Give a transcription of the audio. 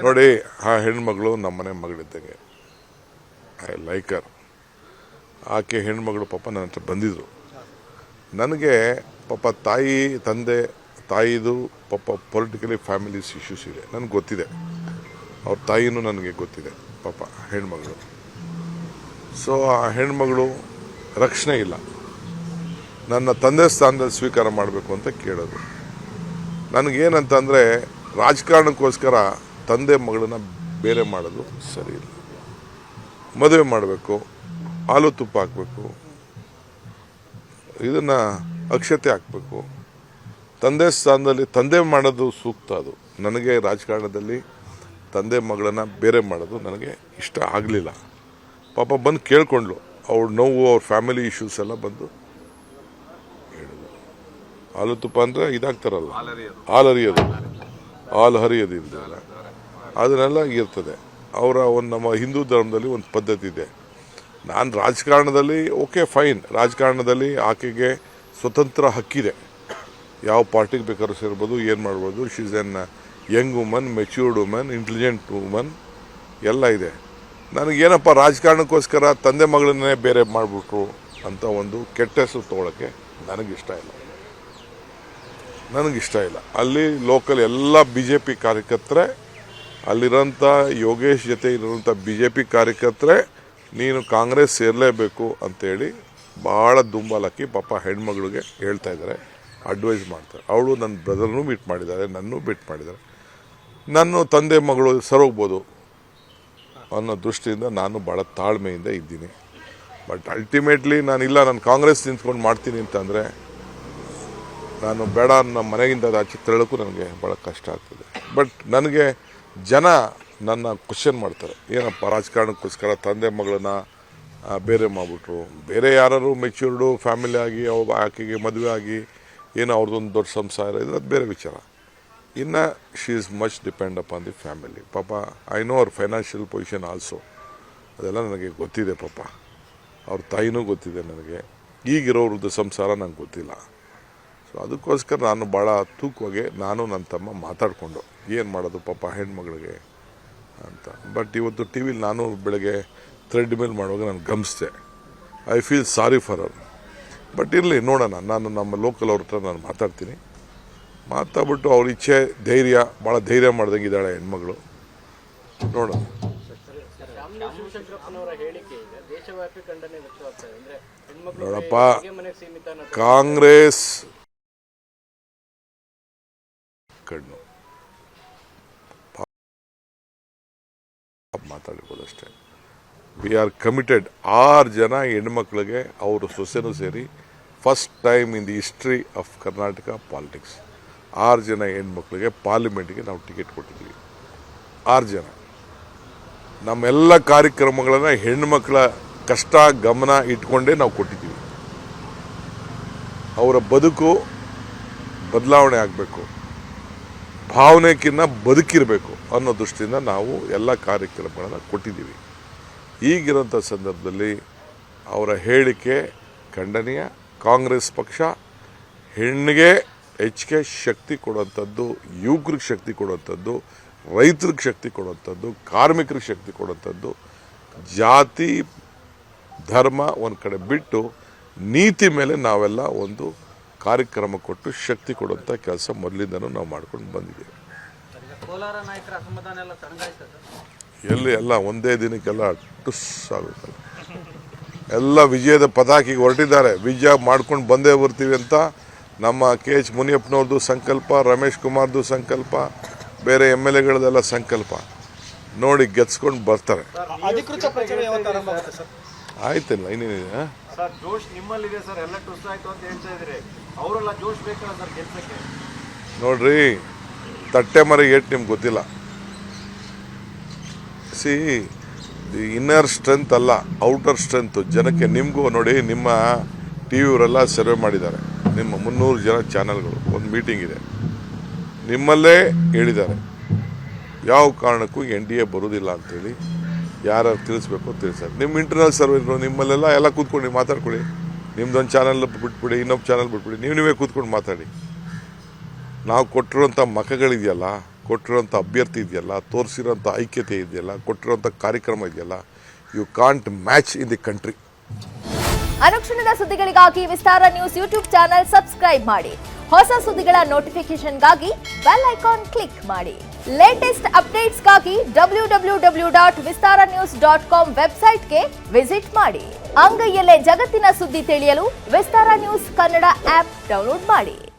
ನೋಡಿ, ಆ ಹೆಣ್ಮಗಳು ನಮ್ಮನೆ ಮಗಳಿದ್ದಂಗೆ. I like her. ಆಕೆ ಹೆಣ್ಮಗಳು ಪಾಪ ನನ್ನ ಹತ್ರ ಬಂದಿದ್ರು. ನನಗೆ ಪಾಪ ತಾಯಿದು ಪಾಪ ಪೊಲಿಟಿಕಲಿ ಫ್ಯಾಮಿಲೀಸ್ ಇಶ್ಯೂಸ್ ಇದೆ, ನನಗೆ ಗೊತ್ತಿದೆ. ಅವ್ರ ತಾಯಿನೂ ನನಗೆ ಗೊತ್ತಿದೆ ಪಾಪ ಹೆಣ್ಮಗಳು. ಸೊ ಆ ಹೆಣ್ಮಗಳು ರಕ್ಷಣೆ ಇಲ್ಲ, ನನ್ನ ತಂದೆ ಸ್ಥಾನದಲ್ಲಿ ಸ್ವೀಕಾರ ಮಾಡಬೇಕು ಅಂತ ಕೇಳೋದು. ನನಗೇನಂತಂದರೆ, ರಾಜಕಾರಣಕ್ಕೋಸ್ಕರ ತಂದೆ ಮಗಳನ್ನ ಬೇರೆ ಮಾಡೋದು ಸರಿ ಇಲ್ಲ. ಮದುವೆ ಮಾಡಬೇಕು, ಹಾಲು ತುಪ್ಪ ಹಾಕಬೇಕು, ಇದನ್ನು ಅಕ್ಷತೆ ಹಾಕಬೇಕು. ತಂದೆ ಸ್ಥಾನದಲ್ಲಿ ತಂದೆ ಮಾಡೋದು ಸೂಕ್ತ. ಅದು ನನಗೆ ರಾಜಕಾರಣದಲ್ಲಿ ತಂದೆ ಮಗಳನ್ನ ಬೇರೆ ಮಾಡೋದು ನನಗೆ ಇಷ್ಟ ಆಗಲಿಲ್ಲ. ಪಾಪ ಬಂದು ಕೇಳ್ಕೊಂಡ್ಲು, ಅವ್ರ ನೋವು, ಅವ್ರ ಫ್ಯಾಮಿಲಿ ಇಶ್ಯೂಸ್ ಎಲ್ಲ ಬಂದು ಹೇಳಿದ್ರು. ಹಾಲು ತುಪ್ಪ ಅಂದರೆ ಇದಾಗ್ತಾರಲ್ಲ, ಹಾಲು ಹರಿಯೋದು ಇದ್ದಲ್ಲ, ಅದನ್ನೆಲ್ಲ ಇರ್ತದೆ. ಅವರ ಒಂದು ನಮ್ಮ ಹಿಂದೂ ಧರ್ಮದಲ್ಲಿ ಒಂದು ಪದ್ಧತಿ ಇದೆ. ನಾನು ರಾಜಕಾರಣದಲ್ಲಿ ಓಕೆ ಫೈನ್, ರಾಜಕಾರಣದಲ್ಲಿ ಆಕೆಗೆ ಸ್ವತಂತ್ರ ಹಕ್ಕಿದೆ, ಯಾವ ಪಾರ್ಟಿಗೆ ಬೇಕಾದ್ರೂ ಸೇರ್ಬೋದು, ಏನು ಮಾಡ್ಬೋದು. She is N Young woman, matured woman, intelligent woman ಎಲ್ಲ ಇದೆ. ನನಗೇನಪ್ಪ, ರಾಜಕಾರಣಕ್ಕೋಸ್ಕರ ತಂದೆ ಮಗಳನ್ನೇ ಬೇರೆ ಮಾಡಿಬಿಟ್ರು ಅಂತ ಒಂದು ಕೆಟ್ಟ ಹೆಸರು ತೊಗೊಳಕ್ಕೆ ನನಗಿಷ್ಟ ಇಲ್ಲ. ಅಲ್ಲಿ ಲೋಕಲ್ ಎಲ್ಲ BJP ಕಾರ್ಯಕರ್ತರೆ, ಅಲ್ಲಿರೋಂಥ ಯೋಗೇಶ್ ಜೊತೆ ಇರೋಂಥ BJP ಕಾರ್ಯಕರ್ತರೆ ನೀನು ಕಾಂಗ್ರೆಸ್ ಸೇರಲೇಬೇಕು ಅಂತೇಳಿ ಭಾಳ ದುಂಬಾಲಕ್ಕಿ ಪಾಪ ಹೆಣ್ಮಗಳಿಗೆ ಹೇಳ್ತಾ ಇದ್ದಾರೆ, ಅಡ್ವೈಸ್ ಮಾಡ್ತಾರೆ. ಅವಳು ನನ್ನ ಬ್ರದರ್ನೂ ಮೀಟ್ ಮಾಡಿದ್ದಾರೆ, ನನ್ನೂ ಮೀಟ್ ಮಾಡಿದ್ದಾರೆ. ನನ್ನ ತಂದೆ ಮಗಳು ಸರೋಗ್ಬೋದು ಅನ್ನೋ ದೃಷ್ಟಿಯಿಂದ ನಾನು ಭಾಳ ತಾಳ್ಮೆಯಿಂದ ಇದ್ದೀನಿ. ಬಟ್ ಅಲ್ಟಿಮೇಟ್ಲಿ ನಾನು ಕಾಂಗ್ರೆಸ್ ನಿಂತ್ಕೊಂಡು ಮಾಡ್ತೀನಿ ಅಂತಂದರೆ ನಾನು ಬೇಡ, ನಮ್ಮ ಮನೆಗಿಂದ ಆಚೆ ತೆರಳಕ್ಕೂ ನನಗೆ ಭಾಳ ಕಷ್ಟ ಆಗ್ತದೆ. ಬಟ್ ನನಗೆ ಜನ ನನ್ನ ಕ್ವಶನ್ ಮಾಡ್ತಾರೆ, ಏನಪ್ಪ ರಾಜಕಾರಣಕ್ಕೋಸ್ಕರ ತಂದೆ ಮಗಳನ್ನ ಬೇರೆ ಮಾಡಿಬಿಟ್ರು, ಬೇರೆ ಯಾರು ಮೆಚ್ಯೂರ್ಡು ಫ್ಯಾಮಿಲಿ ಆಗಿ ಆಕೆಗೆ ಮದುವೆ ಆಗಿ ಏನೋ ಅವ್ರದ್ದೊಂದು ದೊಡ್ಡ ಸಂಸಾರ ಇದೆ, ಅದು ಬೇರೆ ವಿಚಾರ. ಇನ್ನು she is much depend upon the family. ಪಾಪ ಐ ನೋ ಅವ್ರ ಫೈನಾನ್ಷಿಯಲ್ ಪೊಸಿಷನ್ ಆಲ್ಸೋ, ಅದೆಲ್ಲ ನನಗೆ ಗೊತ್ತಿದೆ. ಪಾಪ ಅವ್ರ ತಾಯಿನೂ ಗೊತ್ತಿದೆ ನನಗೆ, ಈಗಿರೋರದ್ದು ಸಂಸಾರ ನಂಗೆ ಗೊತ್ತಿಲ್ಲ. ಸೊ ಅದಕ್ಕೋಸ್ಕರ ನಾನು ಭಾಳ ತೂಕವಾಗಿ ನಾನು ನನ್ನ ತಮ್ಮ ಮಾತಾಡಿಕೊಂಡು ಏನು ಮಾಡೋದು ಪಾಪ ಹೆಣ್ಮಗಳಿಗೆ ಅಂತ. ಬಟ್ ಇವತ್ತು ಟಿ ವಿಲಿ ನಾನು ಬೆಳಗ್ಗೆ ಥ್ರೆಡ್ ಮೇಲ್ ಮಾಡುವಾಗ ನಾನು ಗಮನಿಸಿದೆ, I feel sorry for our. But ಇರಲಿ, ನೋಡೋಣ. ನಾನು ನಮ್ಮ ಲೋಕಲ್ ಅವ್ರ ಹತ್ರ ನಾನು ಮಾತಾಡ್ಬಿಟ್ಟು ಅವ್ರ ಇಚ್ಛೆ, ಧೈರ್ಯ, ಭಾಳ ಧೈರ್ಯ ಮಾಡ್ದಂಗೆ ಇದ್ದಾಳೆ ಹೆಣ್ಮಗಳು, ನೋಡೋಣ. ನೋಡಪ್ಪ, ಕಾಂಗ್ರೆಸ್ ಕಣ್ಣು ಮಾತಾಡಿರ್ಬೋದಷ್ಟೇ. We are committed. 6 ಜನ ಹೆಣ್ಮಕ್ಳಿಗೆ ಅವರು ಸೊಸೆನೂ ಸೇರಿ first time in the history of Karnataka politics 6 ಜನ ಹೆಣ್ಮಕ್ಳಿಗೆ ಪಾರ್ಲಿಮೆಂಟ್ಗೆ ನಾವು ಟಿಕೆಟ್ ಕೊಟ್ಟಿದ್ದೀವಿ. 6 ಜನ. ನಮ್ಮೆಲ್ಲ ಕಾರ್ಯಕ್ರಮಗಳನ್ನು ಹೆಣ್ಮಕ್ಳ ಕಷ್ಟ ಗಮನ ಇಟ್ಕೊಂಡೇ ನಾವು ಕೊಟ್ಟಿದ್ದೀವಿ. ಅವರ ಬದುಕು ಬದಲಾವಣೆ ಆಗಬೇಕು, ಭಾವನೆಗಿನ್ನ ಬದುಕಿರಬೇಕು ಅನ್ನೋ ದೃಷ್ಟಿಯಿಂದ ನಾವು ಎಲ್ಲ ಕಾರ್ಯಕ್ರಮಗಳನ್ನು ಕೊಟ್ಟಿದ್ದೀವಿ. ಈಗಿರೋಂಥ ಸಂದರ್ಭದಲ್ಲಿ ಅವರ ಹೇಳಿಕೆ ಖಂಡನೀಯ. ಕಾಂಗ್ರೆಸ್ ಪಕ್ಷ ಹೆಣ್ಣಿಗೆ ಹೆಚ್ಚಿಗೆ ಶಕ್ತಿ ಕೊಡುವಂಥದ್ದು, ಯುವಕರಿಗೆ ಶಕ್ತಿ ಕೊಡುವಂಥದ್ದು, ರೈತರಿಗೆ ಶಕ್ತಿ ಕೊಡುವಂಥದ್ದು, ಕಾರ್ಮಿಕರಿಗೆ ಶಕ್ತಿ ಕೊಡುವಂಥದ್ದು, ಜಾತಿ ಧರ್ಮ ಒಂದು ಕಡೆ ಬಿಟ್ಟು ನೀತಿ ಮೇಲೆ ನಾವೆಲ್ಲ ಒಂದು ಕಾರ್ಯಕ್ರಮ ಕೊಟ್ಟು ಶಕ್ತಿ ಕೊಡುವಂಥ ಕೆಲಸ ಮೊದಲಿಂದನೂ ನಾವು ಮಾಡ್ಕೊಂಡು ಬಂದಿದ್ದೀವಿ. ಎಲ್ಲಿ ಎಲ್ಲ ಒಂದೇ ದಿನಕ್ಕೆಲ್ಲ ಟುಸ್ ಆಗುತ್ತಲ್ಲ, ಎಲ್ಲ ವಿಜಯದ ಪತಾಕಿಗೆ ಹೊರಟಿದ್ದಾರೆ. ವಿಜಯ ಮಾಡ್ಕೊಂಡು ಬಂದೇ ಬರ್ತೀವಿ ಅಂತ ನಮ್ಮ KH ಮುನಿಯಪ್ಪನವ್ರದ್ದು ಸಂಕಲ್ಪ, ರಮೇಶ್ ಕುಮಾರ್ದು ಸಂಕಲ್ಪ, ಬೇರೆ MLAಗಳದೆಲ್ಲ ಸಂಕಲ್ಪ ನೋಡಿ ಗೆದ್ಸ್ಕೊಂಡು ಬರ್ತಾರೆ. ಆಯ್ತಿಲ್ಲ, ಇನ್ನೇನಿದೆ ನೋಡ್ರಿ. ತಟ್ಟೆ ಮರ ಏಟ್ ನಿಮ್ಗೆ ಗೊತ್ತಿಲ್ಲ. ಸಿ ದಿ ಇನ್ನರ್ ಸ್ಟ್ರೆಂತ್ ಅಲ್ಲ, ಔಟರ್ ಸ್ಟ್ರೆಂತ್ ಜನಕ್ಕೆ. ನಿಮಗೂ ನೋಡಿ, ನಿಮ್ಮ TV ಅವರೆಲ್ಲ ಸರ್ವೆ ಮಾಡಿದ್ದಾರೆ, ನಿಮ್ಮ 300 ಜನ ಚಾನಲ್ಗಳು. ಒಂದು ಮೀಟಿಂಗ್ ಇದೆ, ನಿಮ್ಮಲ್ಲೇ ಹೇಳಿದ್ದಾರೆ ಯಾವ ಕಾರಣಕ್ಕೂ NDA ಬರೋದಿಲ್ಲ ಅಂತೇಳಿ. ಯಾರು ತಿಳಿಸ್ಬೇಕು ತಿಳಿಸ್ತಾರೆ. ನಿಮ್ಮ ಇಂಟರ್ನಲ್ ಸರ್ವೆ ನಿಮ್ಮಲ್ಲೆಲ್ಲ ಎಲ್ಲ ಕೂತ್ಕೊಂಡು ಮಾತಾಡ್ಕೊಳ್ಳಿ. ನಿಮ್ದೊಂದು ಚಾನಲ್ ಬಿಟ್ಬಿಡಿ, ಇನ್ನೊಬ್ಬ ಚಾನಲ್ ಬಿಟ್ಬಿಡಿ, ನೀವೇ ಕೂತ್ಕೊಂಡು ಮಾತಾಡಿ. ನಾವು ಕೊಟ್ಟಿರೋಂಥ ಮತಗಳಿದೆಯಲ್ಲ, ಕೊಟ್ಟಿರೋಂಥ ಅಭ್ಯರ್ಥಿ ಇದೆಯಲ್ಲ, ತೋರಿಸಿರೋಂಥ ಐಕ್ಯತೆ ಇದೆಯಲ್ಲ, ಕೊಟ್ಟಿರೋಂಥ ಕಾರ್ಯಕ್ರಮ ಇದೆಯಲ್ಲ, you can't match in the country. ಅನುಕ್ಷಣದ ಸುದ್ದಿಗಳಿಗಾಗಿ Vistara news YouTube channel subscribe ಮಾಡಿ. ಹೊಸ ಸುದ್ದಿಗಳ ನೋಟಿಫಿಕೇಶನ್ಗಾಗಿ ಬೆಲ್ ಐಕಾನ್ ಕ್ಲಿಕ್ ಮಾಡಿ. ಲೇಟೆಸ್ಟ್ ಅಪ್ಡೇಟ್ಸ್ಗಾಗಿ www.vistaranews.com ವೆಬ್ಸೈಟ್ಗೆ ವಿಸಿಟ್ ಮಾಡಿ. ಅಂಗೈಯಲ್ಲೇ ಜಗತ್ತಿನ ಸುದ್ದಿ ತಿಳಿಯಲು Vistara news Kannada app download ಮಾಡಿ.